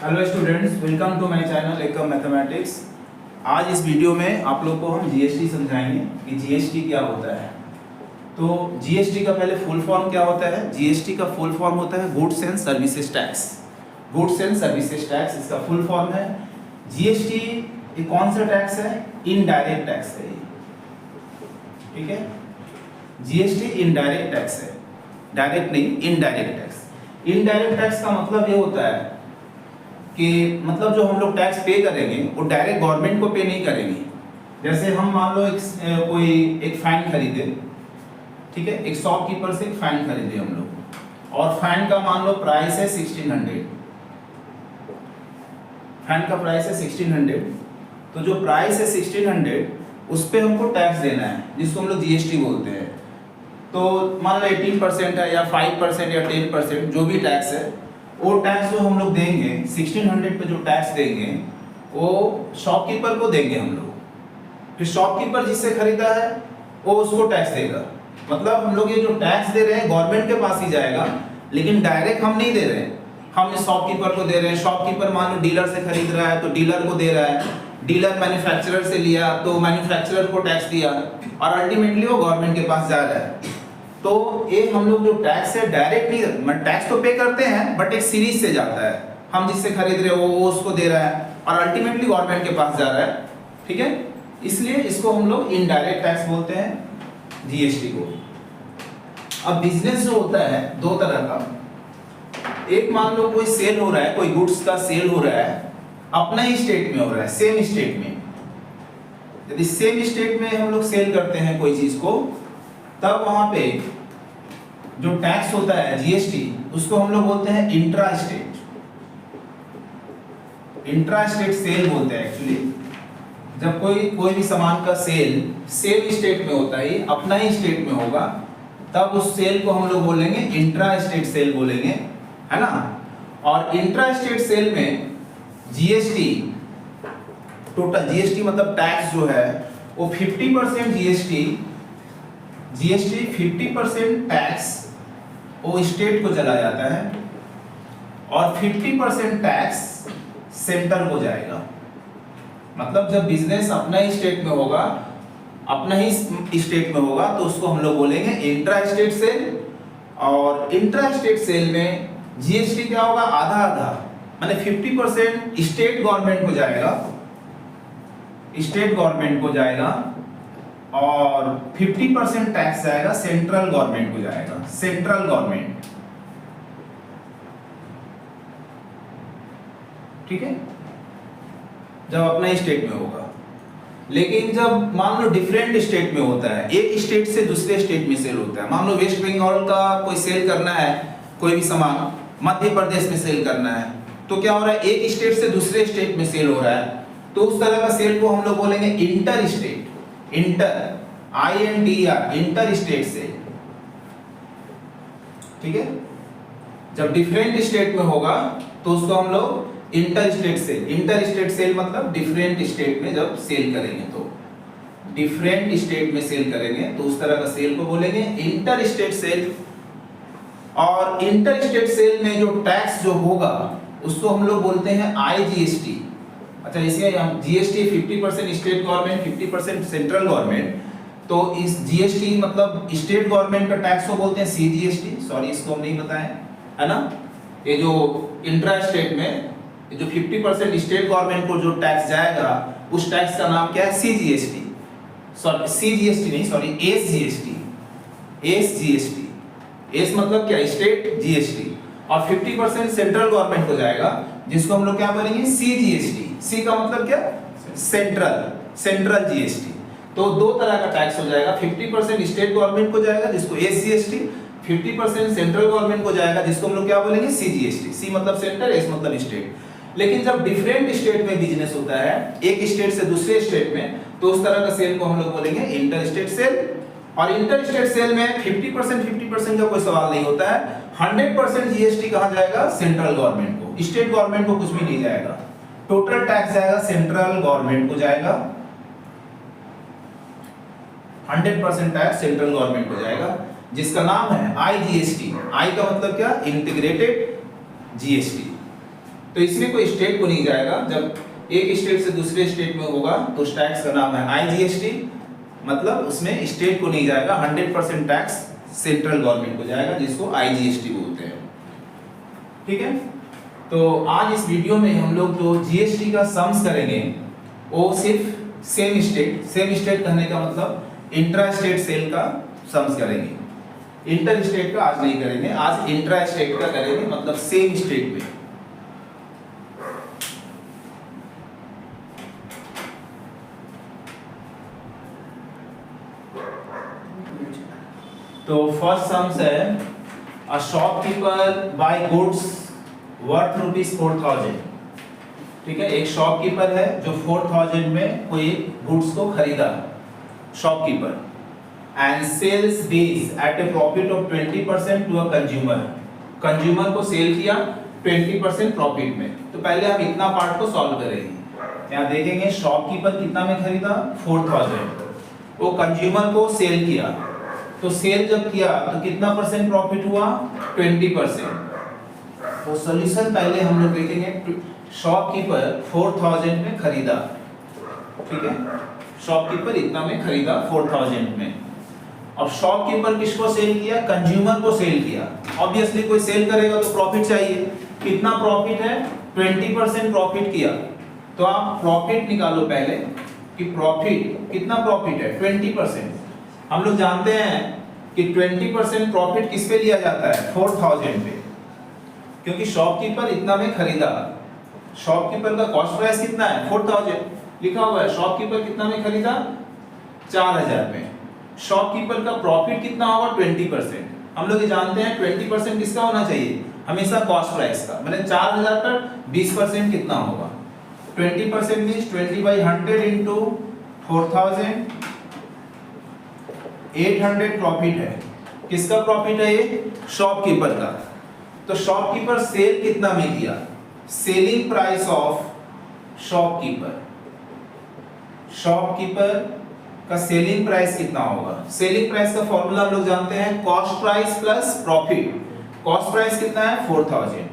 Hello students, welcome to my channel Ekam mathematics. आज इस video में आप लोग को हम जीएसटी समझाएंगे कि जीएसटी क्या होता है। तो जीएसटी का पहले फुल फॉर्म क्या होता है? जीएसटी का फुल फॉर्म होता है goods and services tax. Goods and services tax इसका फुल फॉर्म है। जीएसटी ये कौन सा टैक्स है? इनडायरेक्ट टैक्स है। ठीक है, जीएसटी इनडायरेक्ट टैक्स है, डायरेक्ट नहीं, इनडायरेक्ट टैक्स। इनडायरेक्ट टैक्स का मतलब ये होता है कि मतलब जो हम लोग टैक्स पे करेंगे वो डायरेक्ट गवर्नमेंट को पे नहीं करेंगे। जैसे हम मान लो कोई एक फाइन खरीदे, ठीक है, एक शॉपकीपर से एक फाइन खरीदे हम लोग, और फाइन का मान लो प्राइस है 1600। फाइन का प्राइस है 1600, तो जो प्राइस है 1600 उस पे हमको टैक्स देना है, जिसको हम लोग जीएसटी बोलते हैं। तो मान लो 18% है या 5% या 10%, जो भी टैक्स है, वो टैक्स जो हम लोग देंगे 1600 पे जो टैक्स देंगे वो शॉपकीपर को देंगे हम लोग। फिर शॉपकीपर जिससे खरीदा है वो उसको टैक्स देगा। मतलब हम लोग ये जो टैक्स दे रहे हैं गवर्नमेंट के पास ही जाएगा, लेकिन डायरेक्ट हम नहीं दे रहे हैं, हम शॉपकीपर को दे रहे हैं। शॉपकीपर मान लो डीलर से खरीद रहा है तो डीलर को दे रहा है, डीलर मैन्युफैक्चरर से लिया तो मैन्युफैक्चरर को टैक्स दिया, और अल्टीमेटली वो गवर्नमेंट के पास जा रहा है। तो ये हम लोग जो टैक्स है डायरेक्ट नहीं, टैक्स तो पे करते हैं बट एक सीरीज से जाता है। हम जिससे खरीद रहे हो वो उसको दे रहा है और अल्टीमेटली गवर्नमेंट के पास जा रहा है। ठीक है, इसलिए इसको हम लोग इनडायरेक्ट टैक्स बोलते हैं, जीएसटी को। अब बिजनेस जो होता है दो तरह का। एक मान लो कोई सेल हो रहा है, कोई गुड्स का सेल हो रहा है, अपना ही स्टेट में हो रहा है, सेम स्टेट में। यदि सेम स्टेट में हम लोग सेल करते हैं कोई चीज को, तब वहां पे जो टैक्स होता है जीएसटी, उसको हम लोग बोलते हैं intra state. Intra state sale बोलते हैं एक्चुअली। जब कोई भी सामान का सेल सेम स्टेट में होता है, अपना ही स्टेट में होगा, तब उस सेल को हम लोग बोलेंगे इंट्रा स्टेट सेल बोलेंगे, है ना। और इंट्रा स्टेट सेल में जीएसटी, टोटल जीएसटी मतलब टैक्स जो है वो 50% जीएसटी 50% टैक्स वो स्टेट को चला जाता है और 50% टैक्स सेंटर को जाएगा। मतलब जब बिजनेस अपना ही स्टेट में होगा, अपना ही स्टेट में होगा, तो उसको हम लोग बोलेंगे इंट्रा स्टेट सेल। और इंट्रा स्टेट सेल में जीएसटी क्या होगा? आधा आधा, माने 50% स्टेट गवर्नमेंट को जाएगा, स्टेट गवर्नमेंट को जाएगा, और 50% टैक्स जाएगा सेंट्रल गवर्नमेंट को जाएगा, सेंट्रल गवर्नमेंट। ठीक है, जब अपना स्टेट में होगा। लेकिन जब मान लो डिफरेंट स्टेट में होता है, एक स्टेट से दूसरे स्टेट में सेल होता है, मान लो वेस्ट बंगाल का कोई सेल करना है, कोई भी सामान मध्य प्रदेश में सेल करना है, तो क्या हो रहा है? एक स्टेट से दूसरे स्टेट में सेल हो रहा है, तो उस तरह का सेल को हम लोग बोलेंगे inter state. Inter, INTR, inter state sale. ठीक है, जब डिफरेंट स्टेट में होगा तो उसको हम लोग inter state sale. Inter state sale मतलब डिफरेंट स्टेट में जब सेल करेंगे, तो डिफरेंट स्टेट में सेल करेंगे तो उस तरह का सेल को बोलेंगे इंटर स्टेट सेल। और इंटर स्टेट सेल में जो टैक्स जो होगा उसको हम लोग बोलते हैं IGST। अच्छा, इसलिए हम GST 50% state government, 50% central government, तो इस जीएसटी मतलब स्टेट गवर्नमेंट का टैक्स को बोलते हैं CGST। सॉरी, इसको हम नहीं बताएं, है ना। ये जो इंट्रा स्टेट में जो 50% स्टेट गवर्नमेंट को जो टैक्स जाएगा, उस टैक्स का नाम क्या है? CGST। सॉरी, CGST नहीं, सॉरी, SGST। SGST, एस मतलब क्या? State GST. और 50% सेंट्रल गवर्नमेंट को जाएगा, जिसको हम लोग क्या बोलेंगे? CGST। सी का मतलब क्या? Central, central GST. तो दो तरह का टैक्स हो जाएगा, 50% स्टेट गवर्नमेंट को जाएगा जिसको SGST, 50% सेंट्रल गवर्नमेंट को जाएगा जिसको हम लोग क्या बोलेंगे? CGST। सी मतलब सेंटर, एस मतलब स्टेट। लेकिन जब डिफरेंट स्टेट में बिजनेस होता है, एक स्टेट से दूसरे स्टेट में, तो उस तरह का सेल को हम लोग बोलेंगे इंटर स्टेट सेल। और इंटर स्टेट सेल में 50% का कोई सवाल नहीं होता है, 100% जीएसटी कहां जाएगा? सेंट्रल गवर्नमेंट को, स्टेट गवर्नमेंट को कुछ भी नहीं जाएगा। टोटल टैक्स जाएगा सेंट्रल गवर्नमेंट को जाएगा, 100% टैक्स सेंट्रल गवर्नमेंट को जाएगा, जिसका नाम है IGST। आई का मतलब क्या? Integrated GST. तो इसमें कोई स्टेट को नहीं जाएगा। जब एक स्टेट से दूसरे स्टेट में होगा तो उस टैक्स का नाम है आईजीएसटी, मतलब उसमें स्टेट को नहीं जाएगा, 100% टैक्स सेंट्रल गवर्नमेंट को जाएगा, जिसको आईजीएसटी बोलते हैं। ठीक है, तो आज इस वीडियो में हम लोग जो जीएसटी का सम्स करेंगे वो सिर्फ सेम स्टेट कहने का मतलब इंट्रा स्टेट सेल का सम्स करेंगे। इंटर स्टेट का आज नहीं करेंगे, आज इंट्रा स्टेट का करेंगे, मतलब सेम स्टेट में। तो फर्स्ट सम्स है a shopkeeper buy goods worth ₹4,000। ठीक है, एक शॉपकीपर है जो 4,000 में कोई गुड्स को खरीदा, shopkeeper, and sells these at a profit of 20% to a consumer. Consumer को सेल किया 20% प्रॉफिट में। तो पहले हम इतना पार्ट को सॉल्व करेंगे। यहाँ देखेंगे शॉपकीपर कितना में खरीदा, 4,000, वो कंज्यूमर को सेल किया, तो सेल जब किया तो कितना परसेंट प्रॉफिट हुआ, 20%। तो सॉल्यूशन पहले हम लोग देखेंगे, शॉपकीपर 4,000 में खरीदा, ठीक है, शॉपकीपर इतना में खरीदा 4,000 में। अब शॉपकीपर किसको सेल किया, कंज्यूमर को सेल किया। ऑब्वियसली कोई सेल करेगा तो प्रॉफिट चाहिए, कितना प्रॉफिट है, 20% प्रॉफिट किया। तो आप प्रॉफिट निकालो पहले कि प्रॉफिट कितना, प्रॉफिट है 20%। हम लोग जानते हैं कि 20% प्रॉफिट किस पे लिया जाता है, 4,000 पे, क्योंकि शॉपकीपर इतना में खरीदा। शॉपकीपर का कॉस्ट प्राइस कितना है, 4,000 लिखा हुआ है, शॉपकीपर कितना में खरीदा, 4,000 में। शॉपकीपर का प्रॉफिट कितना होगा, 20%। हम लोग ये जानते हैं 20% किसका होना चाहिए, हमेशा कॉस्ट प्राइस का, मतलब 4,000 पर 20% कितना होगा, 20% मींस 20/100 इनटू 4,000, 800 प्रॉफिट है। किसका प्रॉफिट है ये, शॉपकीपर का। तो शॉपकीपर सेल कितना में किया, selling price of shopkeeper, shopkeeper का सेलिंग प्राइस कितना होगा। सेलिंग प्राइस का फॉर्मूला हम लोग जानते हैं, cost price plus profit. Cost price कितना है, 4,000,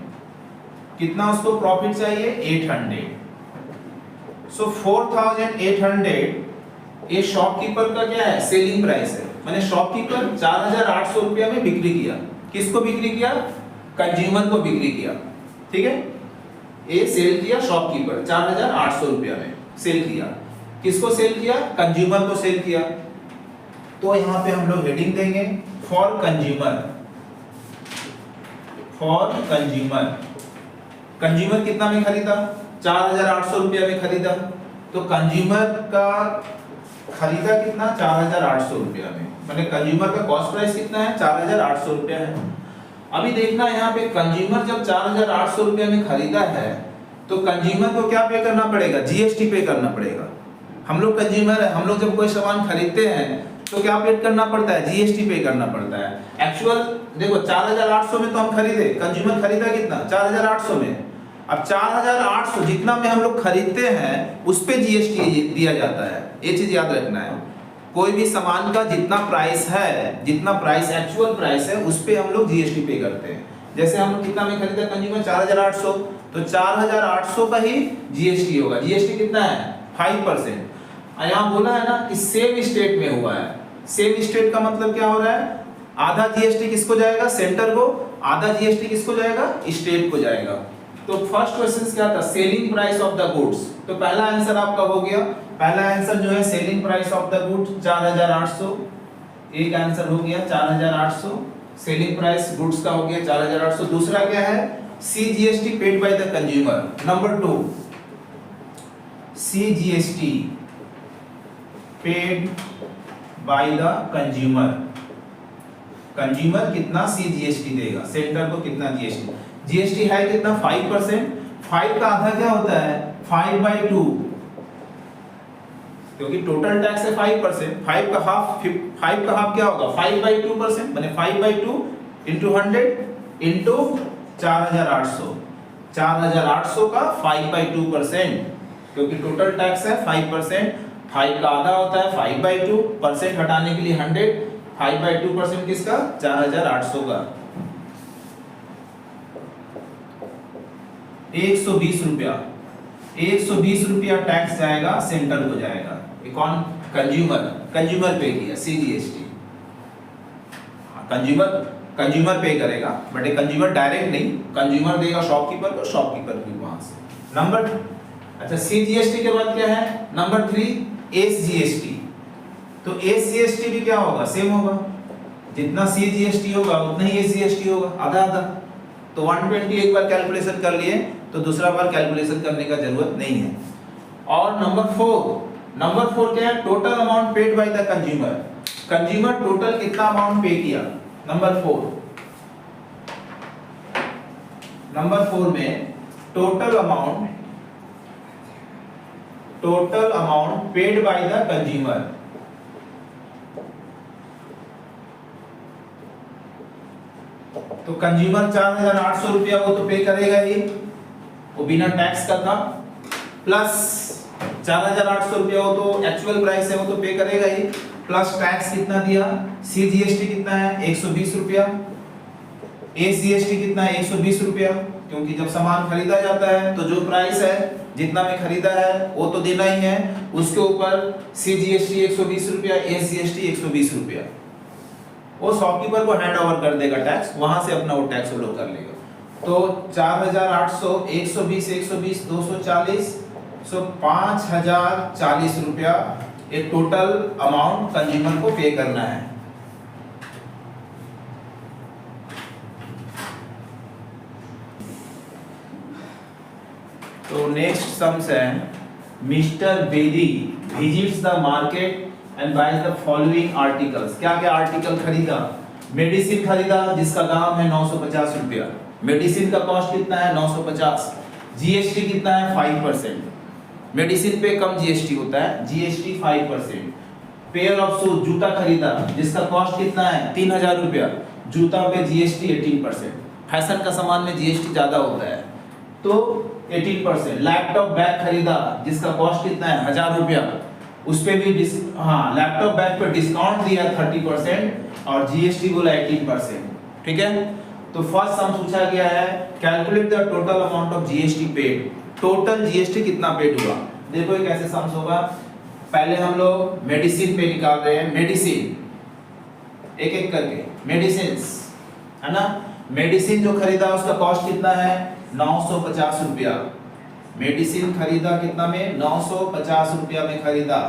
कितना उसको प्रॉफिट चाहिए, 800। सो 4,800 ये शॉपकीपर का क्या है, सेलिंग प्राइस है। मैंने शॉपकीपर 4,800 रुपया में बिक्री किया, किसको बिक्री किया, कंज्यूमर को बिक्री किया। ठीक है, ये सेल किया शॉपकीपर 4,800 रुपया में सेल किया, किसको सेल किया, कंज्यूमर को सेल किया। तो यहाँ पे हम लोग हेडिंग देंगे for consumer, for consumer. Consumer कितना में खरीदा, 4,800 रुपया में खरीदा, तो कंज्यूमर का खरीदा कितना, 4,800 रुपया में, मैंने कंज्यूमर का कॉस्ट प्राइस कितना है, 4,800 रुपया है। अभी देखना यहाँ पे कंज्यूमर जब 4,800 रुपया में खरीदा है तो कंज्यूमर को क्या पे करना पड़ेगा, जीएसटी पे करना पड़ेगा। हम लोग कंज्यूमर है, हम लोग जब कोई सामान खरीदते हैं तो क्या पे करना पड़ता है, जीएसटी पे करना पड़ता है। एक्चुअल देखो 4,800 में तो हम खरीदे, कंज्यूमर खरीदा कितना, 4,800 में। अब 4,800 जितना में हम लोग खरीदते हैं उस पे जीएसटी दिया जाता है, ये चीज याद रखना है। कोई भी सामान का जितना प्राइस है, जितना प्राइस एक्चुअल प्राइस है उस पे हम लोग जीएसटी पे करते हैं। जैसे हम कितना में खरीदा कंज्यूमर, 4,800, तो 4,800 का ही जीएसटी होगा। जीएसटी कितना है, 5%। यहाँ बोला है ना कि सेम स्टेट में हुआ है। सेम स्टेट का मतलब क्या हो रहा है, आधा जीएसटी किसको जाएगा, सेंटर को, आधा जीएसटी किसको जाएगा, स्टेट को जाएगा। तो फर्स्ट क्वेश्चन क्या था, selling price of the goods. तो पहला आंसर आपका हो गया, पहला आंसर जो है selling price of the goods 4,800, एक आंसर हो गया 4,800, सेलिंग प्राइस गुड्स का हो गया 4,800। दूसरा क्या है, CGST paid by the consumer. Number 2, CGST paid by the consumer. Consumer कितना सीजीएसटी देगा, सेंटर को कितना जीएसटी, जीएसटी है कितना, 5%। 5 का आधा क्या होता है, 5/2, क्योंकि टोटल टैक्स है 5%। 5 का हाफ क्या होगा, 5/2%, माने 5/2 into 100 into 4,800। 4,800 का 5/2%, क्योंकि टोटल टैक्स है 5%। 5 का आधा होता है 5/2, परसेंट हटाने के लिए 100, 5/2% किसका, 4,800 का। 120 रुपया, 120 रुपया टैक्स जाएगा सेंटर को जाएगा। ये कौन? कंज्यूमर पे किया CGST, कंज्यूमर पे करेगा, बट ये कंज्यूमर डायरेक्ट नहीं, कंज्यूमर देगा शॉपकीपर को, शॉपकीपर भी वहां से। नंबर अच्छा CGST के बाद क्या है? Number 3 SGST। तो SGST भी क्या होगा? सेम होगा, जितना CGST होगा उतना ही SGST होगा, आधा आधा। तो 120 एक बार कैलकुलेशन कर लिए तो दूसरा बार कैलकुलेशन करने का जरूरत नहीं है। और नंबर 4 क्या है? Total amount paid by the consumer. Consumer total कितना अमाउंट पे किया? नंबर 4 में total amount paid by the consumer. तो कंज्यूमर 4800 रुपया वो तो पे करेगा ही, वो बिना टैक्स का था, प्लस 4800 रुपया वो तो एक्चुअल प्राइस है, वो तो पे करेगा ही, प्लस टैक्स कितना दिया? CGST कितना है? 120 रुपया। SGST कितना है? 120 रुपया, क्योंकि जब सामान खरीदा जाता है तो जो प्राइस है जितना में खरीदा है वो तो देना ही है, उसके ऊपर CGST 120 रुपया, SGST 120 रुपया। वो शॉपकीपर को हैंड ओवर कर देगा टैक्स, वहां से अपना वो टैक्स वो लोग कर लेगा। तो 4800, 120, 120, 240, सो 5040 रुपया एक टोटल अमाउंट कंज्यूमर को पे करना है। तो नेक्स्ट सम्स है, mister Bedi visits the market and buys the following articles. क्या क्या आर्टिकल खरीदा? मेडिसिन खरीदा जिसका दाम है 950 रुपया। मेडिसिन का कॉस्ट कितना है? 950। GST कितना है? 5%। मेडिसिन पे कम GST होता है, GST 5%। पेयर ऑफ शूज, जूता खरीदा जिसका कॉस्ट कितना है? 3000 रुपया, जूता पे GST 18%। फैशन का सामान में GST ज्यादा होता है तो 18%। लैपटॉप बैग खरीदा जिसका कॉस्ट कितना है? 1000 रुपया, उस पे भी लैपटॉप बैग पे डिस्काउंट दिया 30% और GST बोला 18%। ठीक है, तो फर्स्ट सम पूछा गया है, calculate the total amount of GST paid. Total GST कितना पेड हुआ? देखो ये कैसे सम्स होगा। पहले हम लोग मेडिसिन पे निकाल रहे हैं, मेडिसिन एक एक करके, मेडिसिन है ना। मेडिसिन जो खरीदा उसका कॉस्ट कितना है? 950 रुपया। मेडिसिन खरीदा कितना में? 950 रुपया में खरीदा।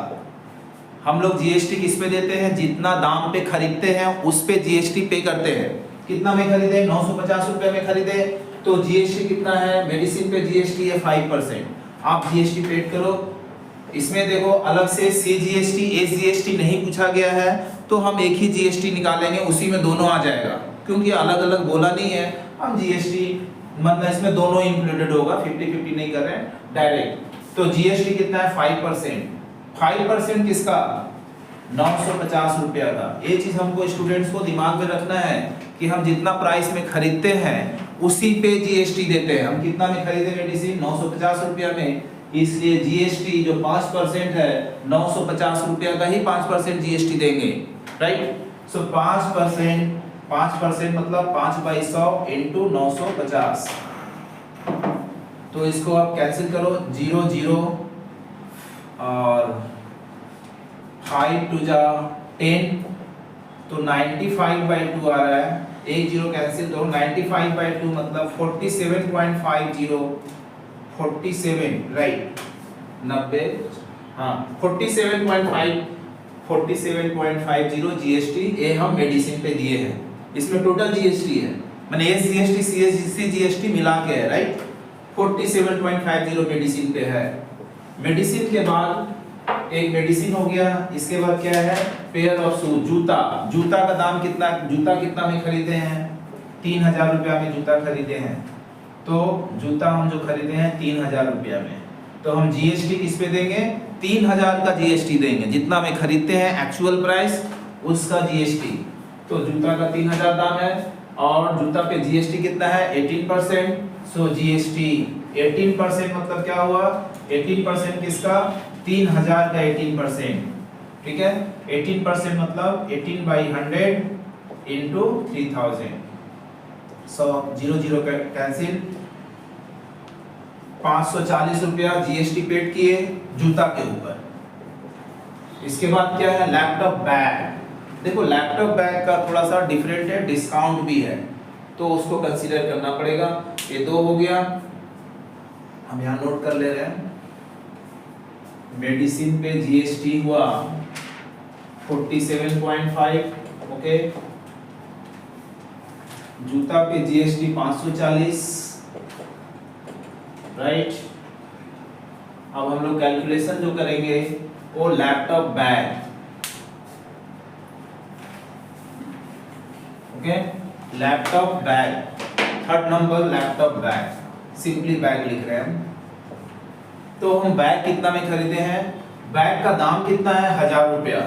हम लोग GST किस पे देते हैं? जितना दाम पे खरीदते हैं उस पे GST पे करते हैं। कितना में खरीदे? 950 रुपया में खरीदे तो GST कितना है? मेडिसिन पे GST है 5%। आप GST पेड करो। इसमें देखो अलग से CGST SGST नहीं पूछा गया है तो हम एक ही GST निकालेंगे, उसी में दोनों आ जाएगा, क्योंकि अलग अलग बोला नहीं है। हम GST मतलब इसमें दोनों इंक्लूडेड होगा, 50-50 नहीं कर रहे हैं डायरेक्ट। तो GST कितना है? 5%। 5% किसका? 950 रुपया का। ये चीज हमको स्टूडेंट्स को दिमाग में रखना है कि हम जितना प्राइस में खरीदते हैं उसी पे GST देते हैं। हम कितना में खरीदे मेडिसिन? 950 रुपया में, इसलिए GST जो 5% है 950 रुपया का ही 5% GST देंगे, राइट। सो 5% मतलब 5/100 इंटू 950। तो इसको आप कैंसिल करो, 0 0 और 5 2 जा 10, तो 95/2 आ रहा है। एक 0 कैंसिल करो, 95/2 मतलब 47.50, 47 राइट, 90 47.50 GST ये हम मेडिसिन पे दिए हैं। इसमें टोटल GST है, माने SGST CGST मिला के है, राइट। 47.50 मेडिसिन पे है। मेडिसिन के बाद एक मेडिसिन हो गया, इसके बाद क्या है? पेयर ऑफ शूज, जूता का दाम कितना? जूता कितना में खरीदे हैं? 3000 रुपया में जूता खरीदे हैं। तो जूता हम जो खरीदे हैं 3000 रुपया में, तो हम GST किस पे देंगे? 3000 का GST देंगे, जितना में खरीदते हैं एक्चुअल प्राइस उसका GST। तो जूता का 3000 दाम है और जूता पे GST कितना है? 18%। सो GST 18% मतलब क्या हुआ? 18% किसका? 3000 का 18%, ठीक है। 18% मतलब 18/100 इंटू 3000। सो 0 0 कैंसिल, 540 रुपया जीएसटी पेड किए जूता के ऊपर। इसके बाद क्या है, लैपटॉप बैग। देखो लैपटॉप बैग का थोड़ा सा डिफरेंट है, डिस्काउंट भी है, तो उसको कंसीडर करना पड़ेगा। ये 2 हो गया, हम यहाँ नोट कर ले रहे हैं। मेडिसिन पे जीएसटी हुआ 47.5, ओके। जूता पे जीएसटी 540, राइट। अब हम लोग कैलकुलेशन जो करेंगे वो laptop bag, okay. Laptop bag, third number laptop bag, simply bag लिख रहे हैं हम। तो हम बैग कितना में खरीदे हैं, बैग का दाम कितना है, 1000 रुपया।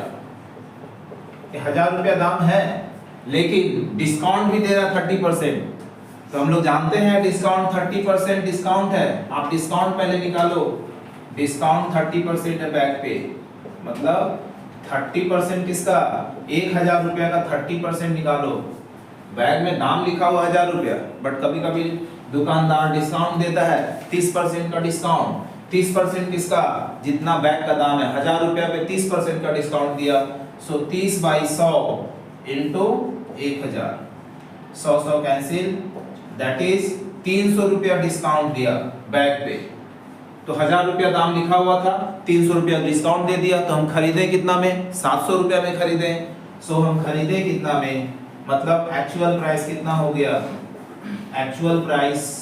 1000 रुपया दाम है, लेकिन डिस्काउंट भी दे रहा 30%। तो हम लोग जानते हैं डिस्काउंट 30% डिस्काउंट है। आप डिस्काउंट पहले निकालो, डिस्काउंट 30% है बैग पे, मतलब 30% किसका, 1000 रुपया का 30% निकालो। बैग में दाम लिखा हुआ 1000 रुपया, बट कभी कभी दुकानदार डिस्काउंट देता है 30% का डिस्काउंट। 30% किसका, जितना बैग का दाम है, 1000 रुपया पे 30% का डिस्काउंट दिया, सो 30/100 इंटू 1000, 100 कैंसिल, दैट इज 300 रुपया डिस्काउंट दिया बैग पे। तो 1000 रुपया दाम लिखा हुआ था, 300 रुपया डिस्काउंट दे दिया, तो हम खरीदे कितना में, 700 रुपया में खरीदे। सो हम खरीदे कितना में, मतलब एक्चुअल प्राइस कितना हो गया, एक्चुअल प्राइस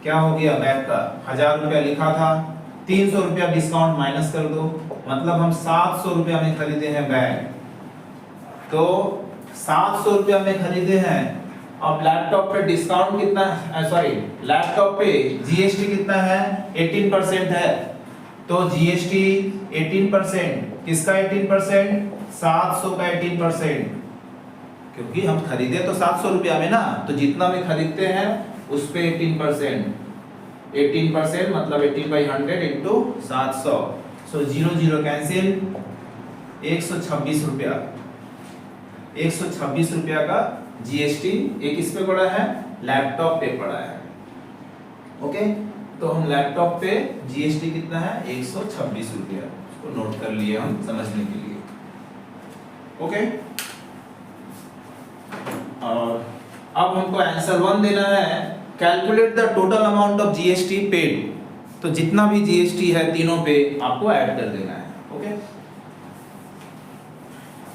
क्या हो गया बैग का, 1000 रुपया लिखा था, 300 रुपया डिस्काउंट माइनस कर दो, मतलब हम 700 रुपया में खरीदे हैं बैग। तो 700 रुपया में खरीदे हैं। अब लैपटॉप पे डिस्काउंट कितना है, सॉरी लैपटॉप पे जीएसटी कितना है, 18% है। तो जीएसटी 18%, किसका 18%, 700 का 18%, क्योंकि हम खरीदे तो 700 रुपया में ना, तो जितना में खरीदते हैं उस पे 18% मतलब 18/100 इंटू 700, सो 0 कैंसिल, 126 रुपया, 126 रुपया का जीएसटी एक किस पे पड़ा है, लैपटॉप पे पड़ा है, ओके। तो हम लैपटॉप पे जीएसटी कितना है, 126 रुपया, उसको नोट कर लिए हम समझने के लिए, ओके। और अब हमको आंसर 1 देना है, calculate the total amount of GST paid. तो जितना भी जीएसटी है तीनों पे आपको ऐड कर देना है, ओके।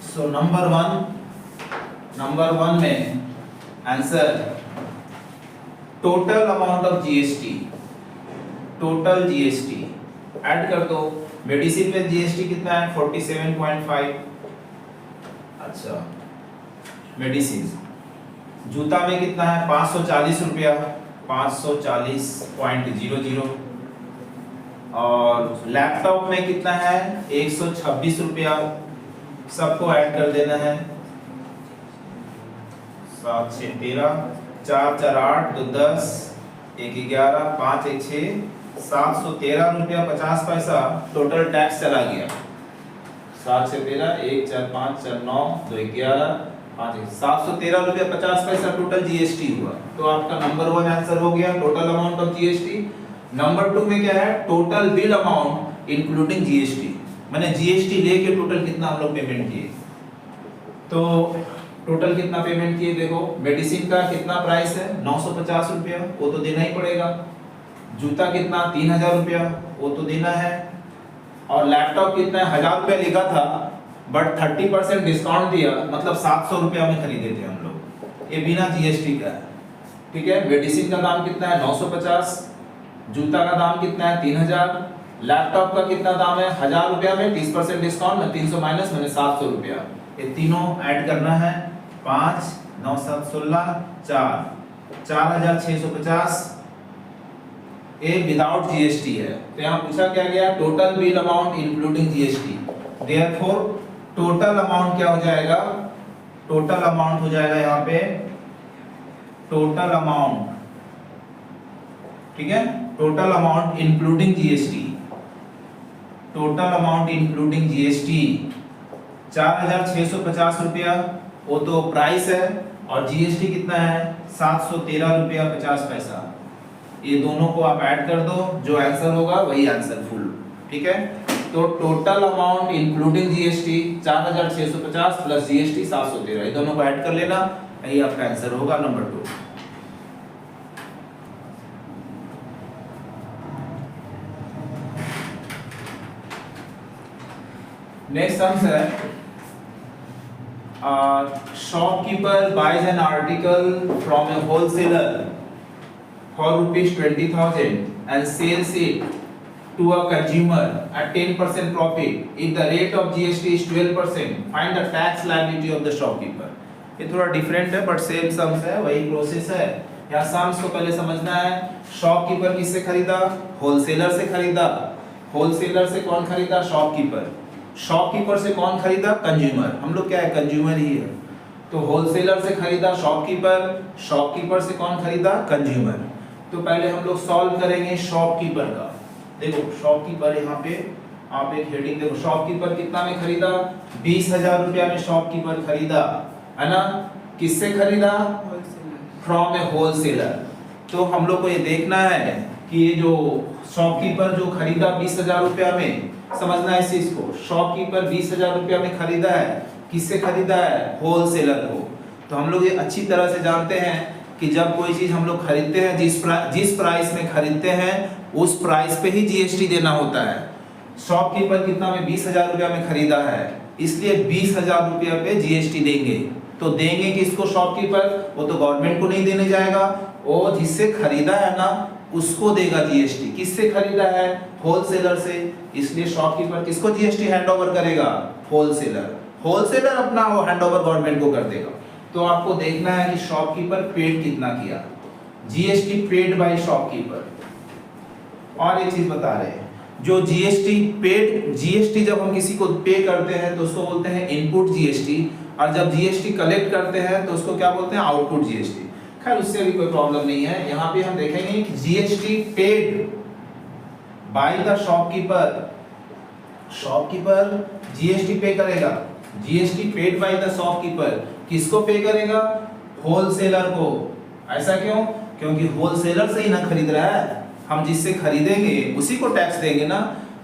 सो नंबर 1 में answer total amount of GST, total GST add कर दो। मेडिसिन पे जीएसटी कितना है, 47.5, अच्छा। मेडिसिन, जूता में कितना है, 540 रुपया, 540.00, और लैपटॉप में कितना है, 126 रुपया, सबको ऐड कर देना है। 7 6 13, 4 4 8, 2 10, 1 11, 5 1 6, 713 रुपया 50 पैसा टोटल टैक्स चला गया। 7 से 13, 1 4 5 4 9, 2 11, 5 713 रुपया 50 पैसा टोटल जीएसटी हुआ। तो आपका नंबर 1 आंसर हो गया, total amount of GST. Number 2 में क्या है, total bill amount including GST, माने जीएसटी लेके टोटल कितना हम लोग पेमेंट किए। तो टोटल कितना पेमेंट किए, देखो मेडिसिन का कितना प्राइस है, 950 रुपया, वो तो देना ही पड़ेगा। जूता कितना, 3000 रुपया, वो तो देना है। और लैपटॉप कितना है, 1000 रुपया लिखा था, बट 30% डिस्काउंट दिया, मतलब 700 रुपया में खरीदे थे हम लोग, ये बिना जीएसटी का है, ठीक है। मेडिसिन का दाम कितना है, 950, जूता का दाम कितना है, 3000, लैपटॉप का कितना दाम है, 1000 रुपया में 30% डिस्काउंट में 300 माइनस मैंने 700 रुपया, ये तीनों ऐड करना है। 5 9 7 16 4 4650, ये विदाउट जीएसटी है। तो यहाँ पूछा क्या गया, total bill amount including GST, therefore total amount क्या हो जाएगा, टोटल अमाउंट हो जाएगा यहाँ पे टोटल अमाउंट, ठीक है, total amount including GST, total amount including GST 4650 रुपया, वो तो प्राइस है, और जीएसटी कितना है, 713 रुपया 50 पैसा, ये दोनों को आप ऐड कर दो, जो आंसर होगा वही आंसर फुल। ठीक है, तो total amount including GST 4650 plus GST 713, ये दोनों को ऐड कर लेना, यही आपका आंसर होगा नंबर 2। नेक्स्ट सम है shopkeeper buys an article from a wholesaler for rupees 20,000 and sells it to a consumer at 10% profit if the rate of GST is 12%, find the tax liability of the shopkeeper। ये थोड़ा different है but same sums है, वही process है। यहाँ sums को पहले समझना है। शॉपकीपर किससे खरीदा? होलसेलर से खरीदा। होलसेलर से कौन खरीदा? शॉपकीपर। शॉपकीपर से कौन खरीदा? कंज्यूमर। हम लोग क्या है, कंज्यूमर ही है। तो होलसेलर से खरीदा शॉपकीपर, शॉपकीपर से कौन खरीदा? कंज्यूमर। तो पहले हम लोग सॉल्व करेंगे शॉपकीपर का। देखो शॉपकीपर, यहाँ पे आप एक हेडिंग देखो, शॉपकीपर कितना में खरीदा? 20,000 रुपया में शॉपकीपर खरीदा, है ना। किससे खरीदा? From a wholesaler. तो हम लोग को ये देखना है कि ये जो शॉपकीपर जो खरीदा 20,000 रुपया में, समझना है इस चीज को। शॉपकीपर 20,000 रुपया में खरीदा है, किससे खरीदा है? होलसेलर को। तो हम लोग ये अच्छी तरह से जानते हैं कि जब कोई चीज हम लोग खरीदते हैं, जिस प्राइस में खरीदते हैं उस प्राइस पे ही जीएसटी देना होता है। शॉपकीपर कितना में? 20,000 रुपया में खरीदा है, इसलिए 20,000 रुपया पे जीएसटी देंगे। तो देंगे किसको? शॉपकीपर। वो तो गवर्नमेंट को नहीं देने जाएगा, वो जिससे खरीदा है ना उसको देगा जीएसटी। किससे खरीदा है? होलसेलर से। इसलिए शॉपकीपर किसको जीएसटी हैंड ओवर करेगा? होलसेलर। होलसेलर अपना वो हैंड ओवर गवर्नमेंट को कर देगा। तो आपको देखना है कि शॉपकीपर पेड कितना किया, जीएसटी पेड बाय शॉपकीपर। और एक चीज बता रहे हैं, जो जीएसटी पेड, जीएसटी जब हम किसी को पे करते हैं तो उसको बोलते हैं इनपुट जीएसटी, और जब जीएसटी कलेक्ट करते हैं तो उसको क्या बोलते हैं? Output GST. खैर उससे भी कोई प्रॉब्लम नहीं है। यहाँ पे हम देखेंगे कि GST paid by the shopkeeper, shopkeeper GST पे करेगा। GST paid by the shopkeeper किसको पे करेगा? होलसेलर को। ऐसा क्यों? क्योंकि होलसेलर से ही ना खरीद रहा है, हम जिससे खरीदेंगे उसी को टैक्स देंगे ना।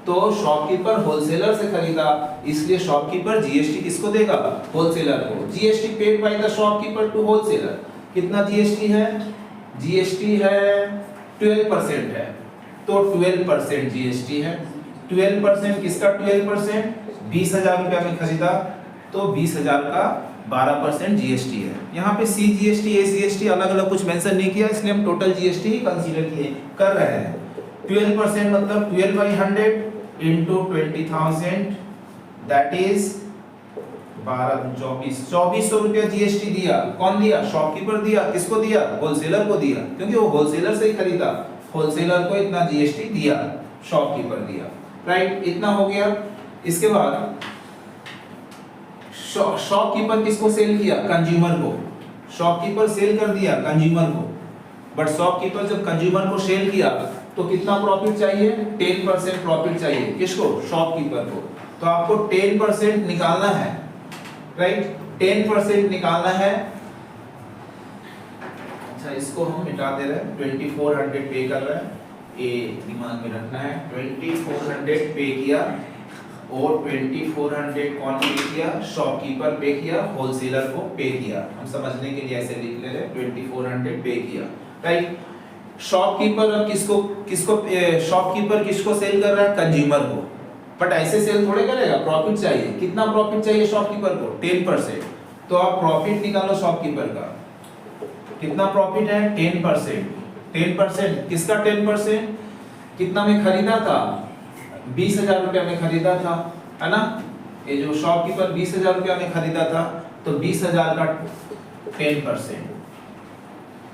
तो शॉपकीपर होलसेलर से खरीदा, इसलिए शॉपकीपर जीएसटी किसको देगा? होलसेलर को। GST paid by the shopkeeper to wholesaler. कितना जीएसटी है? जीएसटी है 12% है, तो 12% जीएसटी है। 12% किसका? 12% 20,000 रुपया में खरीदा तो 20,000 का 12% जीएसटी है। यहाँ पे सी जीएसटी, ए जीएसटी अलग अलग कुछ मेंशन नहीं किया, इसलिए हम टोटल जीएसटी ही कंसीडर किए कर रहे हैं। 12% मतलब 12/100 इंटू 20,000, दैट इज 2400 रुपया जीएसटी दिया। कौन दिया? शॉपकीपर दिया। किसको दिया? होलसेलर को दिया, क्योंकि वो होलसेलर से ही खरीदा। होलसेलर को इतना जीएसटी दिया, शॉपकीपर दिया। राइट, इतना हो गया। इसके बाद शॉपकीपर किसको सेल किया? कंज्यूमर को। शॉपकीपर सेल कर दिया कंज्यूमर को, बट शॉपकीपर जब कंज्यूमर को सेल किया तो कितना प्रॉफिट चाहिए? 10% प्रॉफिट चाहिए। किसको? शॉपकीपर को। तो आपको 10% निकालना है, राइट, 10% निकालना है। अच्छा, इसको हम मिटा दे रहे हैं, 2400 पे कर रहे हैं, ये दिमाग में रखना है। 2400 पे किया और 2400 कौन पे किया? शॉपकीपर पे किया, होलसेलर को पे किया। हम समझने के लिए ऐसे लिख ले रहे हैं, 2400 पे किया, राइट। शॉपकीपर अब शॉपकीपर किसको सेल कर रहा है? कंज्यूमर को। बट ऐसे सेल थोड़े करेगा, प्रॉफिट चाहिए। कितना प्रॉफिट चाहिए शॉपकीपर को? 10%। तो आप प्रॉफिट निकालो शॉपकीपर का। कितना प्रॉफिट है? 10%। 10% किसका? 10% कितना में खरीदा था? 20,000 रुपया में खरीदा था, है ना। ये जो शॉपकीपर 20,000 रुपया में खरीदा था, तो 20,000 का 10%।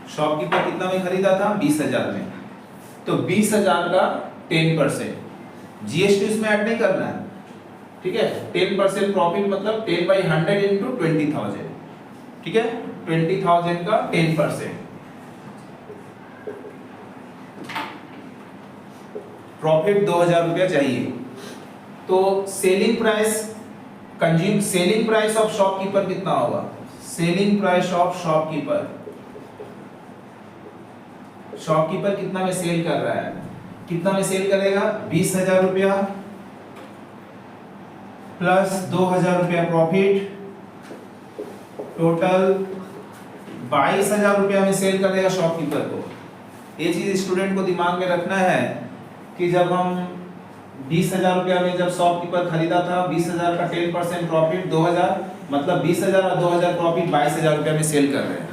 शॉपकीपर कितना में खरीदा था? 20,000 में, तो 20,000 का 10%। जीएसटी इसमें ऐड नहीं करना है, ठीक है। 10% प्रॉफिट मतलब 10/100 इंटू 20,000, ठीक है। 20,000 का 10%। प्रॉफिट 2,000 रुपया चाहिए। तो सेलिंग प्राइस ऑफ शॉपकीपर कितना होगा? Selling price of shopkeeper, shopkeeper कितना में सेल कर रहा है, कितना में सेल करेगा, 20,000 रुपया प्लस 2,000 रुपया प्रॉफिट, टोटल 22,000 रुपया में सेल करेगा शॉपकीपर को। ये चीज स्टूडेंट को दिमाग में रखना है कि जब हम 20,000 रुपया में जब शॉपकीपर खरीदा था, 20,000 का 10% प्रॉफिट 2,000, मतलब 20,000 और 2,000 प्रॉफिट 22,000 रुपया में सेल कर रहे हैं।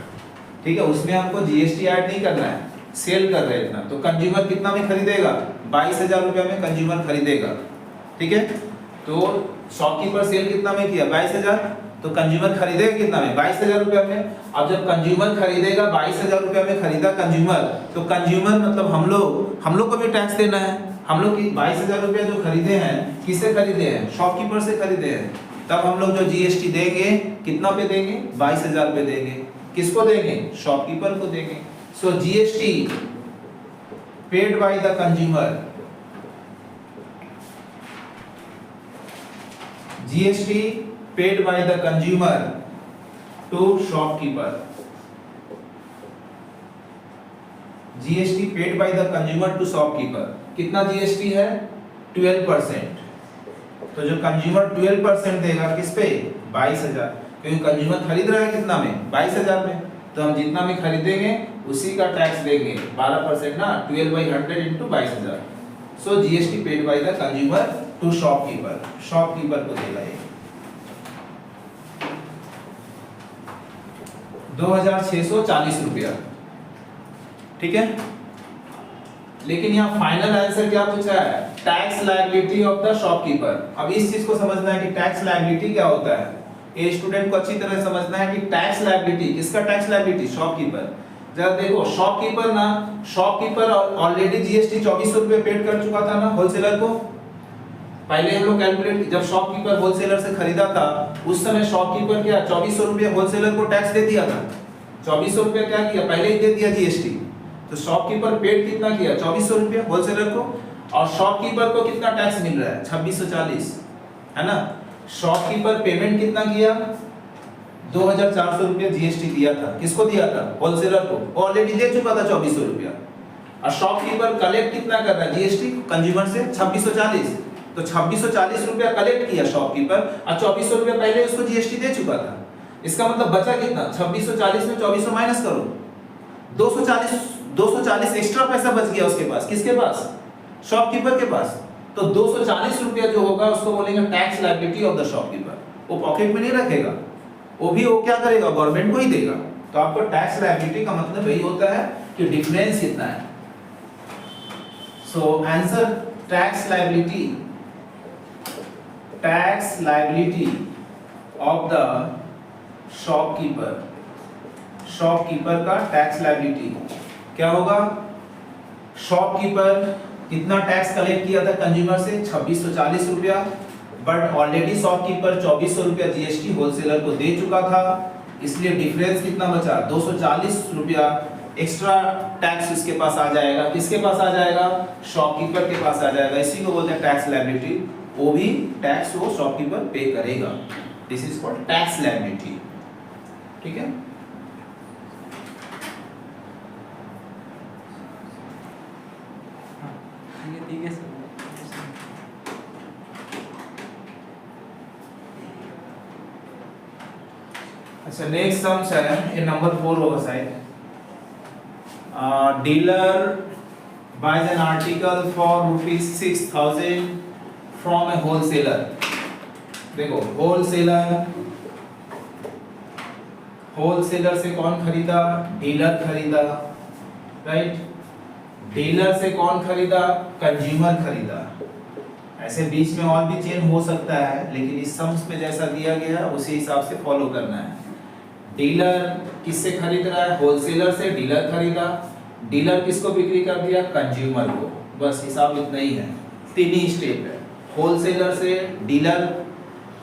ठीक है, उसमें हमको जीएसटी ऐड नहीं करना है, सेल कर रहे हैं इतना। तो कंज्यूमर कितना में खरीदेगा, 22,000 रुपया में कंज्यूमर खरीदेगा। ठीक है, तो शॉपकीपर सेल कितना में किया, 22,000, तो कंज्यूमर खरीदेगा कितना में, 22,000 रुपया में। अब जब कंज्यूमर खरीदेगा 22,000 रुपया में खरीदा कंज्यूमर, तो कंज्यूमर मतलब हम लोग को भी टैक्स देना है। हम लोग की 22,000 रुपया जो खरीदे हैं, किससे खरीदे हैं, शॉपकीपर से खरीदे हैं। तब हम लोग जो जीएसटी देंगे कितना पे देंगे, 22,000 पे देंगे। किसको देंगे, शॉपकीपर को देंगे। So GST paid by the consumer, GST paid by the consumer to shopkeeper, GST paid by the consumer to shopkeeper. कितना जीएसटी है, 12%। तो जो कंज्यूमर 12% देगा किस पे, 22,000, क्योंकि कंज्यूमर खरीद रहा है कितना में, 22,000 में। तो हम जितना में खरीदेंगे उसी का टैक्स देंगे, 12% ना, 12/100 into 22,000। So GST paid by the consumer to shopkeeper, shopkeeper को देगा ये 2,640 रुपया। ठीक है, लेकिन यहाँ फाइनल आंसर क्या पूछा है, tax liability of the shopkeeper. अब इस चीज को समझना है कि टैक्स लायबिलिटी क्या होता है। ये स्टूडेंट को अच्छी तरह समझना है कि टैक्स लायबिलिटी, किसका टैक्स लायबिलिटी, शॉपकीपर। जरा देखो, शॉपकीपर ऑलरेडी जीएसटी 2400 रुपये पेड कर चुका था ना होलसेलर को। पहले हम लोग कैलकुलेट, जब शॉपकीपर होलसेलर से खरीदा था उस समय शॉपकीपर क्या 2400 रुपये होलसेलर को टैक्स दे दिया था। 2400 रुपये क्या किया, पहले ही दे दिया जीएसटी। तो शॉपकीपर पेड कितना किया, 2400 रुपये होलसेलर को, और शॉपकीपर को कितना टैक्स मिल रहा है, 2640, है ना। शॉपकीपर पेमेंट कितना किया, 2,400 रुपये जीएसटी दिया था। किसको दिया था, होलसेलर को, ऑलरेडी दे चुका था 2400 रुपया। और शॉपकीपर कलेक्ट कितना कर रहा है जीएसटी कंज्यूमर से, 2640। तो 2640 रुपया कलेक्ट किया शॉपकीपर, और 2400 रुपया पहले उसको जीएसटी दे चुका था। इसका मतलब बचा कितना, 2640 में 2400 माइनस करो, 240 एक्स्ट्रा पैसा बच गया उसके पास। किसके पास, शॉपकीपर के पास। तो 240 रुपया जो होगा उसको बोलेंगे tax liability of the shopkeeper. वो पॉकेट में नहीं रखेगा, वो क्या करेगा, गवर्नमेंट को ही देगा। तो आपको टैक्स लायबिलिटी का मतलब यही होता है कि डिफरेंस कितना है। So answer tax liability of the shopkeeper, shopkeeper का टैक्स लायबिलिटी क्या होगा। शॉपकीपर कितना टैक्स कलेक्ट किया था कंज्यूमर से, 2640 रुपया, बट ऑलरेडी शॉपकीपर 2400 रुपया जीएसटी होलसेलर को दे चुका था, इसलिए डिफरेंस कितना बचा, 240 रुपया एक्स्ट्रा टैक्स इसके पास आ जाएगा। किसके पास आ जाएगा, शॉपकीपर के पास आ जाएगा। इसी को बोलते हैं टैक्स लायबिलिटी। वो भी टैक्स वो शॉपकीपर पे करेगा। This is called tax liability. ठीक है, ठीक है सर। अच्छा, नेक्स्ट सम्स है, ये नंबर 4 होगा शायद। Dealer buys an article for ₹6,000 from a wholesaler। देखो, होलसेलर से कौन खरीदा, डीलर खरीदा, राइट। डीलर से कौन खरीदा, कंज्यूमर खरीदा। ऐसे बीच में और भी चेंज हो सकता है, लेकिन इस सम्स में जैसा दिया गया उसी हिसाब से फॉलो करना है। डीलर किससे खरीद रहा है, होलसेलर से डीलर खरीदा, डीलर किसको बिक्री कर दिया, कंज्यूमर को। बस हिसाब इतना ही है, तीन ही स्टेप है। होलसेलर से डीलर,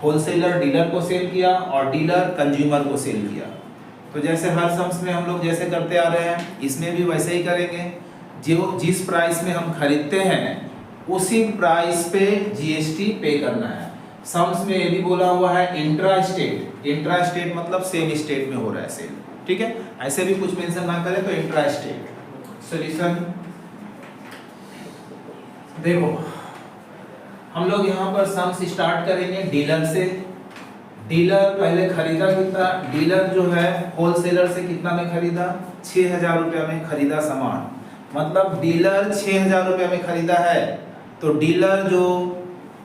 होलसेलर डीलर को सेल किया और डीलर कंज्यूमर को सेल किया। तो जैसे हर सम्स में हम लोग जैसे करते आ रहे हैं, इसमें भी वैसे ही करेंगे। जो जिस प्राइस में हम खरीदते हैं उसी प्राइस पे जीएसटी पे करना है। सम्स में ये भी बोला हुआ है इंट्रा स्टेट। इंट्रा स्टेट मतलब सेम स्टेट में हो रहा है सेल। ठीक है, ऐसे भी कुछ मेंशन ना करें तो इंट्रा स्टेट। सॉल्यूशन देखो, हम लोग यहाँ पर सम्स स्टार्ट करेंगे डीलर से। डीलर पहले खरीदा कितना, डीलर जो है होलसेलर से कितना में खरीदा, 6,000 रुपया में खरीदा सामान। मतलब डीलर 6,000 रुपया में खरीदा है, तो डीलर जो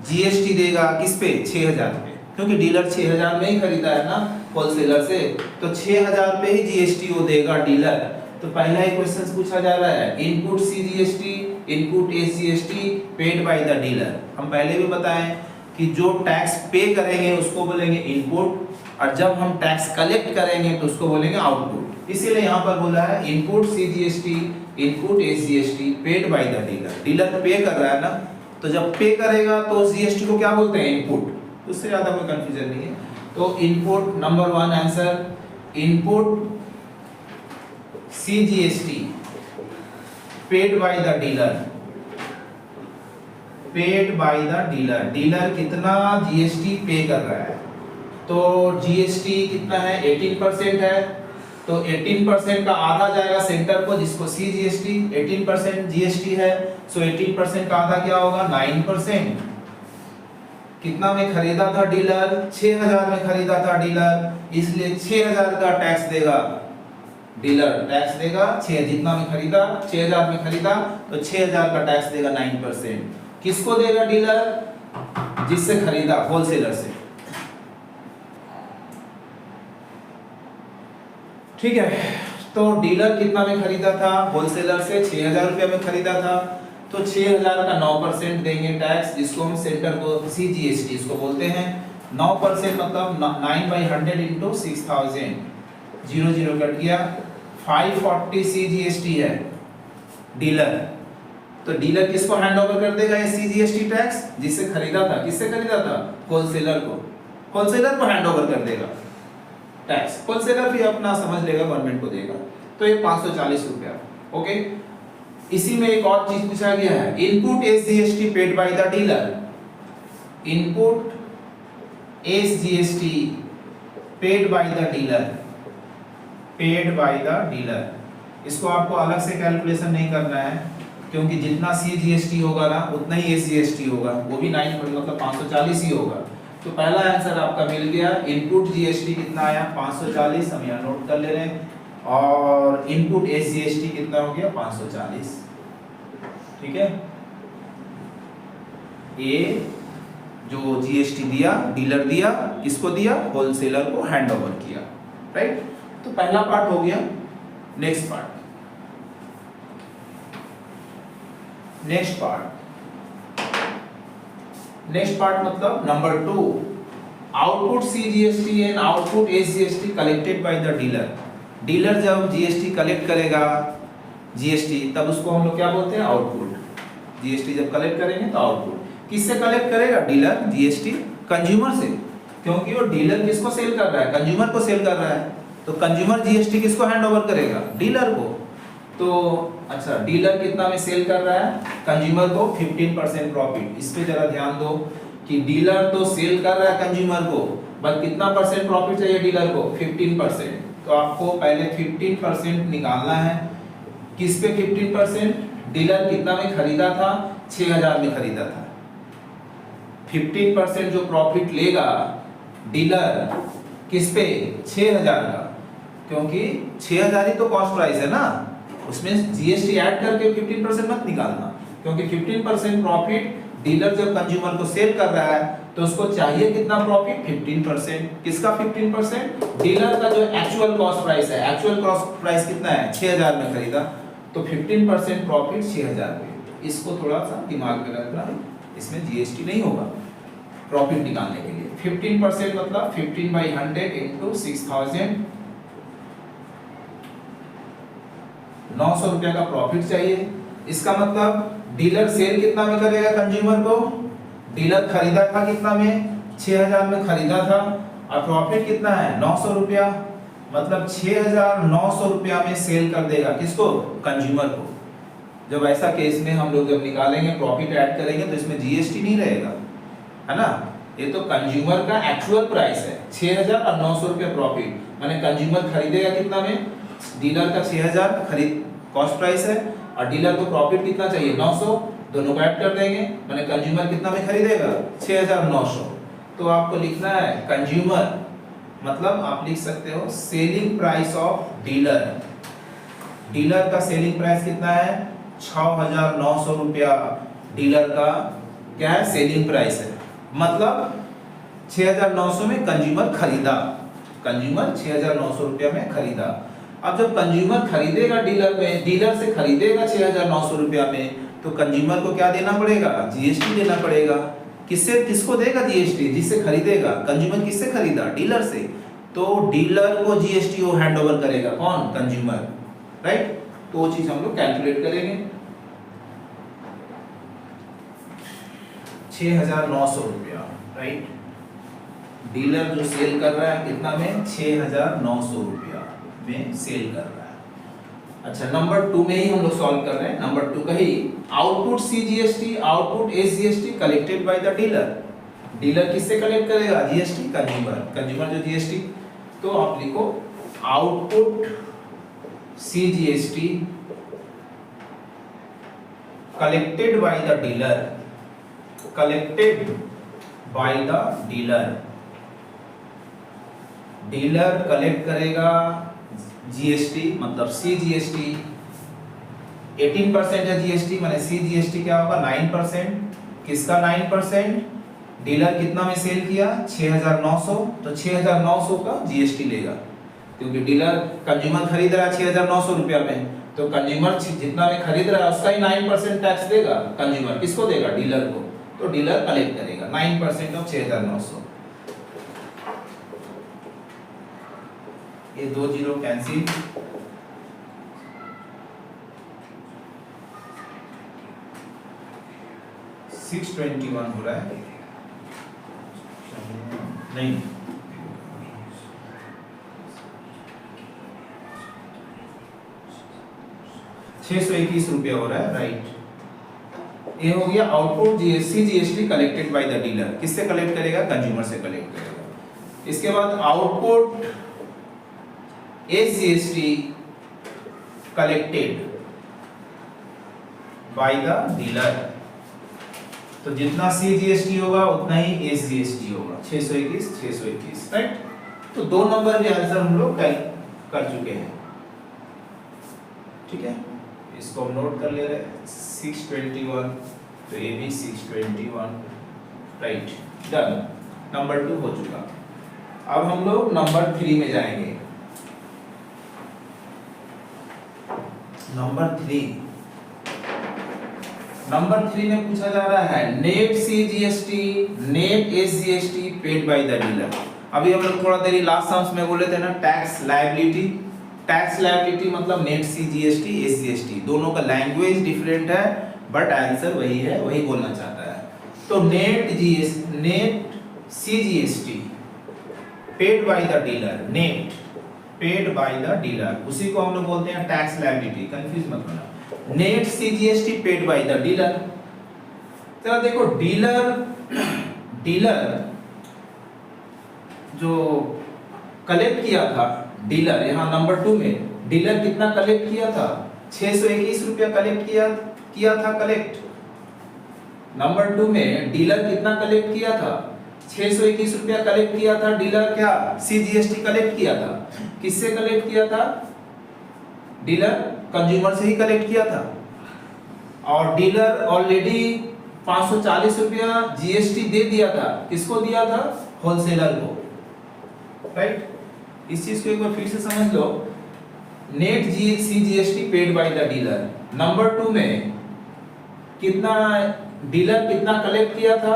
जीएसटी देगा किस पे, 6,000 पे, क्योंकि डीलर 6,000 में ही खरीदा है ना होलसेलर से, तो 6,000 पे ही जीएसटी वो देगा डीलर। तो पहला ही क्वेश्चन पूछा जा रहा है, input CGST input SGST paid by the dealer. हम पहले भी बताएं कि जो टैक्स पे करेंगे उसको बोलेंगे इनपुट, और जब हम टैक्स कलेक्ट करेंगे तो उसको बोलेंगे आउटपुट। इसीलिए यहाँ पर बोला है input CGST input SGST paid by the dealer. Dealer पे कर रहा है ना, तो जब पे करेगा तो जीएसटी को क्या बोलते हैं, इनपुट। उससे ज्यादा कोई कंफ्यूजन नहीं है। तो input number 1 answer, input CGST paid by the dealer, paid by the dealer. Dealer कितना जीएसटी पे कर रहा है, तो जीएसटी कितना है, 18% है, तो 18% का आधा जाएगा सेंटर को, जिसको सीजीएसटी 18% जीएसटी है, सो 18% का आधा क्या होगा, 9%। कितना में खरीदा था डीलर, 6,000 में खरीदा था डीलर, इसलिए 6,000 का टैक्स देगा डीलर, टैक्स देगा 6, जितना में खरीदा 6,000 में खरीदा तो 6,000 का टैक्स देगा 9%। किसको देगा डीलर, जिससे खरीदा होलसेलर से। ठीक है, तो डीलर कितना में खरीदा था, होलसेलर से 6,000 रुपया में खरीदा था, तो 6,000 का 9% देंगे टैक्स, जिसको हम सेंटर को सीजीएसटी इसको बोलते हैं। 9% मतलब 9/100 इंटू 6,000, 0 कट गया, 540 सीजीएसटी है डीलर। तो डीलर किसको हैंड ओवर कर देगा ये सीजीएसटी टैक्स, जिससे खरीदा था, किससे खरीदा था, होलसेलर को, होलसेलर को हैंड ओवर कर देगा टैक्स, होलसेलर भी अपना समझ लेगा, गवर्नमेंट को देगा। तो ये 540 रुपया। ओके, इसी में एक और चीज पूछा गया है, input SGST paid by the dealer, input SGST paid by the dealer, paid by the dealer. इसको आपको अलग से कैलकुलेशन नहीं करना है, क्योंकि जितना सीजीएसटी होगा ना उतना ही एसजीएसटी होगा, वो भी 9 मतलब 540 ही होगा। तो पहला आंसर आपका मिल गया, इनपुट जीएसटी कितना आया 540, हम यहाँ नोट कर ले रहे हैं, और इनपुट एसजीएसटी कितना हो गया 540। ठीक है, ये जो जीएसटी दिया डीलर दिया, किसको दिया, होलसेलर को हैंड ओवर किया। राइट, तो पहला पार्ट हो गया। नेक्स्ट पार्ट, नेक्स्ट पार्ट मतलब number 2, output CGST and output SGST collected by the dealer. Dealer जब जीएसटी कलेक्ट करेगा जीएसटी, तब उसको हम लोग क्या बोलते हैं, आउटपुट। जीएसटी जब कलेक्ट करेंगे तो आउटपुट। किससे कलेक्ट करेगा डीलर जीएसटी, कंज्यूमर से, क्योंकि वो डीलर किसको सेल कर रहा है, कंज्यूमर को सेल कर रहा है, तो कंज्यूमर जीएसटी किसको हैंड ओवर करेगा, डीलर को। तो अच्छा, डीलर कितना में सेल कर रहा है, कंज्यूमर को 15% प्रॉफिट। इस पे जरा ध्यान दो कि डीलर तो सेल कर रहा है कंज्यूमर को, बट कितना परसेंट प्रॉफिट चाहिए डीलर को, 15%। तो आपको पहले 15% निकालना है। किस पे 15%, डीलर कितना में खरीदा था, 6,000 में खरीदा था। 15% जो प्रॉफिट लेगा डीलर किस पे, 6,000 का, क्योंकि 6,000 ही तो कॉस्ट प्राइस है ना, उसमें जीएसटी ऐड करके 15% मत निकालना, क्योंकि 15% प्रॉफिट डीलर जब कंज्यूमर को सेल कर रहा है तो उसको चाहिए कितना प्रॉफिट, 15%। किसका 15%, डीलर का जो एक्चुअल कॉस्ट प्राइस है। एक्चुअल कॉस्ट प्राइस कितना है, 6,000 में खरीदा, तो 15% प्रॉफिट 6,000 पे। इसको थोड़ा सा दिमाग में रखना, इसमें जीएसटी नहीं होगा प्रॉफिट निकालने के लिए। 15% मतलब 15/100 इंटू 6,000, 900 रुपया का प्रॉफिट चाहिए। इसका मतलब डीलर सेल कितना में करेगा कंज्यूमर को, डीलर खरीदा था कितना में, 6,000 में खरीदा था, और प्रॉफिट कितना है 900 रुपया, मतलब 6,900 रुपया में सेल कर देगा, किसको, कंज्यूमर को। जब ऐसा केस में हम लोग जब निकालेंगे प्रॉफिट ऐड करेंगे तो इसमें जीएसटी नहीं रहेगा, है ना। ये तो कंज्यूमर का एक्चुअल प्राइस है 6,000 और 900 रुपया प्रॉफिट, माने कंज्यूमर खरीदेगा कितना में, डीलर का 6,000 खरीद कॉस्ट प्राइस है और डीलर को प्रॉफिट कितना चाहिए 900, दोनों को ऐड कर देंगे, माने कंज्यूमर कितना में खरीदेगा 6900। तो आपको लिखना है कंज्यूमर मतलब आप लिख सकते हो selling price of dealer. Dealer का सेलिंग प्राइस कितना है 6900 रुपया। डीलर का क्या है सेलिंग प्राइस है, मतलब 6900 में कंज्यूमर खरीदा, कंज्यूमर 6900 रुपया में खरीदा। अब जब कंज्यूमर खरीदेगा डीलर में, डीलर से खरीदेगा 6900 रुपया में, तो कंज्यूमर को क्या देना पड़ेगा जीएसटी देना पड़ेगा। किससे किसको देगा जीएसटी, जिससे खरीदेगा। कंज्यूमर किससे खरीदा डीलर से, तो डीलर को जीएसटी वो हैंड ओवर करेगा कौन कंज्यूमर, राइट। तो वो चीज हम लोग कैलकुलेट करेंगे 6900 रुपया, राइट। डीलर जो सेल कर रहा है कितना में 6900 रुपया में सेल कर रहा है। अच्छा नंबर 2 में ही हम लोग सॉल्व कर रहे हैं। नंबर 2 का ही output CGST output SGST collected by the dealer. Dealer किससे कलेक्ट करेगा जीएसटी कंज्यूमर, कंज्यूमर जो जीएसटी। तो आप लिखो output CGST collected by the dealer, collected by the dealer. Dealer collect करेगा जीएसटी मतलब सीजीएसटी 18% है जीएसटी, माने सीजीएसटी क्या होगा 9%। किसका 9%, डीलर कितना में सेल किया 6900, तो 6900 का जीएसटी लेगा, क्योंकि डीलर कंज्यूमर खरीद रहा है 6900 रुपया में, तो कंज्यूमर जितना में खरीद रहा है उसका ही 9% टैक्स देगा कंज्यूमर। किसको देगा डीलर को, तो डीलर कलेक्ट करेगा 9% ऑफ 6900। ये 2 जीरो कैंसिल, $621 हो रहा है नहीं, ₹621 हो रहा है, राइट। ये हो गया output GST collected by the dealer. किससे कलेक्ट करेगा कंज्यूमर से कलेक्ट करेगा। इसके बाद output SGST collected by the dealer. तो जितना सीजीएसटी होगा उतना ही एसजीएसटी होगा 621, राइट। तो 2 नंबर के आंसर हम लोग कर चुके हैं, ठीक है। इसको हम नोट कर ले रहे हैं 621, तो ये भी 621, राइट, डन। नंबर 2 हो चुका। अब हम लोग नंबर 3 में जाएंगे। नंबर 3 में पूछा जा रहा है net CGST net SGST paid by the dealer. अभी हम लोग थोड़ा देरी लास्ट सम्स में बोले थे ना टैक्स लायबिलिटी। टैक्स लायबिलिटी मतलब नेट सीजीएसटी एसजीएसटी, दोनों का लैंग्वेज डिफरेंट है बट आंसर वही है, वही बोलना चाहता है। तो net CGST paid by the dealer, net paid by the dealer, उसी को हम लोग बोलते हैं टैक्स लायबिलिटी, कंफ्यूज मत होना। Net CGST paid by the dealer. चलो देखो डीलर जो कलेक्ट किया था, डीलर यहाँ नंबर 2 में डीलर कितना कलेक्ट किया था 621 रुपया कलेक्ट किया था कलेक्ट। नंबर 2 में डीलर कितना कलेक्ट किया था 621 रुपया कलेक्ट किया था डीलर। क्या सीजीएसटी कलेक्ट किया था, किससे कलेक्ट किया था डीलर कंज्यूमर से ही कलेक्ट किया था। और डीलर ऑलरेडी 540 रुपया जीएसटी दे दिया था, किसको दिया था होलसेलर को, राइट। इस चीज को एक बार फिर से समझ लो। Net CGST paid by the dealer, number 2 में कितना डीलर कितना कलेक्ट किया था।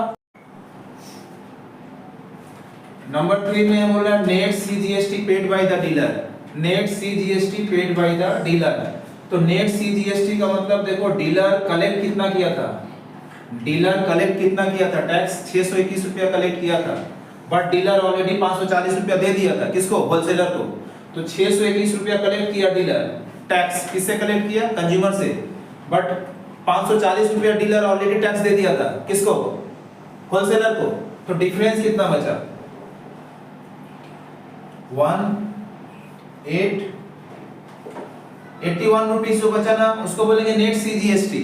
नंबर 3 में बोला net CGST paid by the dealer, net CGST paid by the dealer. तो नेट सीजीएसटी का मतलब देखो डीलर कलेक्ट कितना किया था, डीलर कलेक्ट कितना किया था टैक्स 621 रुपया कलेक्ट किया था, बट डीलर ऑलरेडी 540 रुपया दे दिया था, किसको होलसेलर को। तो 621 रुपया कलेक्ट किया डीलर, टैक्स किससे कलेक्ट किया कंज्यूमर से, बट 540 रुपया डीलर ऑलरेडी टैक्स दे दिया था, किसको होलसेलर को। तो डिफरेंस कितना बचा 18 81 रुपीस जो बचा ना उसको बोलेंगे नेट सीजीएसटी,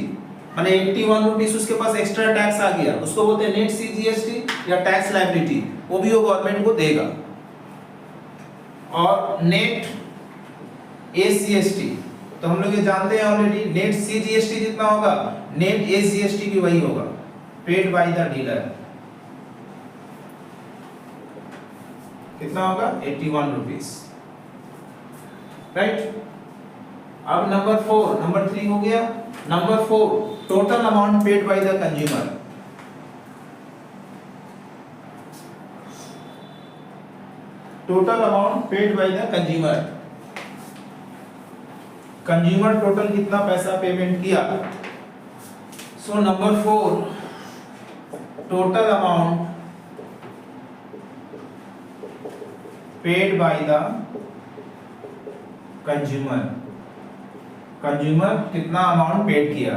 माने 81 रुपीस उसके पास एक्स्ट्रा टैक्स आ गया, उसको बोलते हैं नेट सीजीएसटी या टैक्स लायबिलिटी, वो भी वो गवर्नमेंट को देगा। और नेट एसीएसटी तो हम लोग ये जानते हैं ऑलरेडी, नेट सीजीएसटी जितना होगा नेट एसीएसटी भी वही होगा, पेड बाय द डीलर। कितना होगा 81 रुपीस, राइट। अब नंबर 4, नंबर 3 हो गया। Number 4 total amount paid by the consumer. Total amount paid by the consumer, consumer total कितना पैसा पेमेंट किया। So number 4 total amount paid by the consumer, consumer कितना amount paid किया।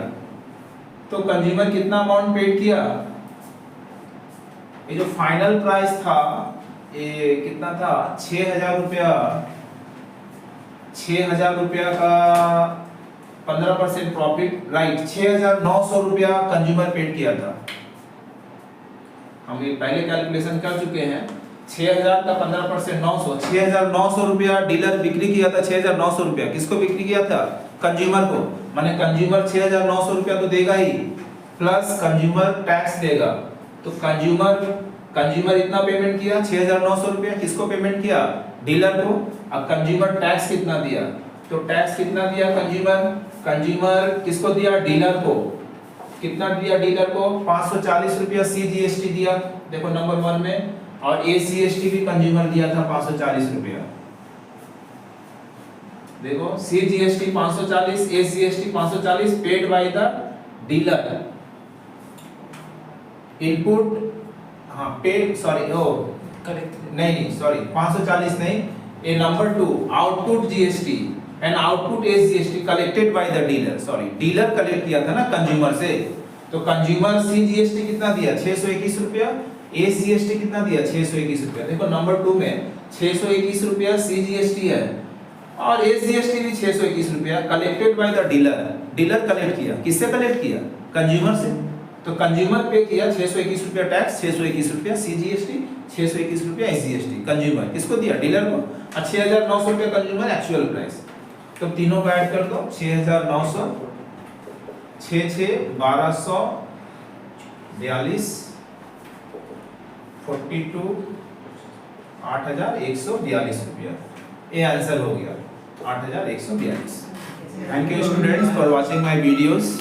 तो consumer कितना अमाउंट पेड किया, ये जो फाइनल प्राइस था ये कितना था 6000 रुपया, 6000 रुपया का 15% प्रॉफिट, राइट 6900 रुपया कंज्यूमर पेड किया था। हम ये पहले कैलकुलेशन कर चुके हैं, 6000 का 15% 900, 6900 रुपया डीलर बिक्री किया था। 6900 रुपया किसको बिक्री किया था, कंज्यूमर को, माने कंज्यूमर 6900 रुपया तो देगा ही, प्लस कंज्यूमर टैक्स देगा। तो कंज्यूमर इतना पेमेंट किया 6900 रुपया, किसको पेमेंट किया, डीलर को। अब कंज्यूमर टैक्स कितना दिया, तो टैक्स कितना दिया कंज्यूमर किसको दिया, डीलर को। कितना दिया डीलर को, 540 रुपया सीजीएसटी दिया, देखो नंबर 1 में, और एसीएसटी भी कंज्यूमर दिया था 540 रुपया। देखो CGST 540, SGST 540 paid by the dealer. Input हाँ पेड, सॉरी ओ नहीं सॉरी 540 नहीं, ए number 2 output GST and output SGST collected by the dealer, sorry dealer collect किया था ना कंज्यूमर से। तो कंज्यूमर सीजीएसटी कितना दिया 621 रुपया, एसीएसटी कितना दिया 621 रुपया। देखो नंबर 2 में 621 रुपया सीजीएसटी है और एसीएसटी भी 621 रुपया collected by the dealer. Dealer collect किया, किससे कलेक्ट किया, कंज्यूमर से। तो कंज्यूमर पे किया 621 रुपया टैक्स, 621 रुपया सीजीएसटी, 621 रुपया एसीएसटी। कंज्यूमर किसको दिया, डीलर को। 6900 रुपया कंज्यूमर एक्चुअल प्राइस। तो तीनों को ऐड कर दो, 6900 1242 42 8142 रुपया, ये आंसर हो गया 8142। Thank you students for watching my videos.